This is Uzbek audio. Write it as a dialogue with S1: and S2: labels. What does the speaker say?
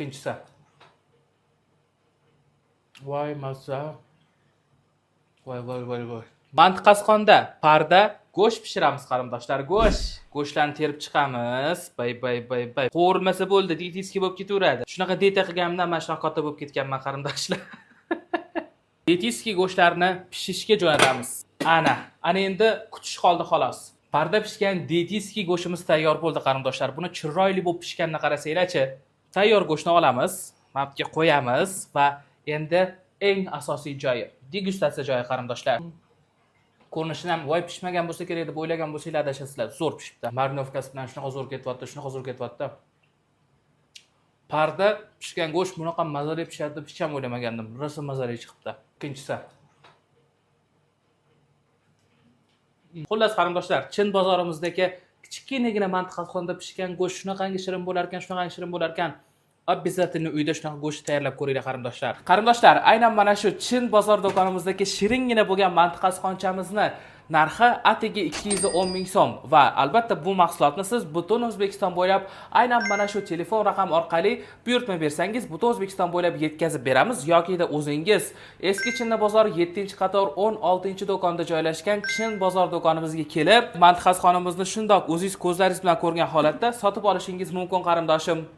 S1: ikkinchisi. Voy mazza. Voy. Mantiqasqonda parda go'sht pishiramiz qarindoshlar. Go'shtlarni terib chiqamiz. Bay. Qo'rilmasa bo'ldi, diyetiski bo'lib ketaveradi. Shunaqa dieta qilganimdan mana shunaqa katta bo'lib ketganman qarindoshlar. Diyetiski go'shtlarni pishishga jo'natamiz. Ana endi kutish qoldi xolos. Parda pishgan diyetiski go'shtimiz tayyor bo'ldi qarindoshlar. Buni chiroyli bo'lib pishganini qarasanglar-chi. Tayyor go'shtni olamiz, mapga qo'yamiz va endi eng asosiy joyi, degustatsiya joyi qarindoshlar. Ko'rinishidan ham voy pishmagan bo'lsa kerak deb o'ylagan bo'lsanglar adashasizlar. Zo'r pishibdi. Marinovkasi bilan shunaqa zo'r ketyapti. Parda pishgan go'sht bunaqa mazali pishadi deb hech ham o'ylamagandim. Rosa mazali chiqibdi. Ikkinchisi. Xullas qarindoshlar, Chin bozorimizdagi kichkinagina mantiqasxonda pishgan go'sht shunaqangi shirin bo'lar ekan. Обязательно uyda shunaqa go'sht tayyorlab ko'ringlar qarindoshlar. Qarindoshlar, aynan mana shu Chin bozor do'konimizdagi shiringina bo'lgan mantiqasxonchamizni narxi atigi 210 ming so'm va albatta bu mahsulotni siz butun O'zbekiston bo'ylab aynan mana shu telefon raqam orqali buyurtma bersangiz butun O'zbekiston bo'ylab yetkazib beramiz yoki o'zingiz Eski Chinna bozor 7-qator 16-do'konda joylashgan Chin bozor do'konimizga kelib, mantiqasxonimizni shundoq o'zingiz ko'zlaringiz bilan ko'rgan holatda sotib olishingiz mumkin qarindoshim.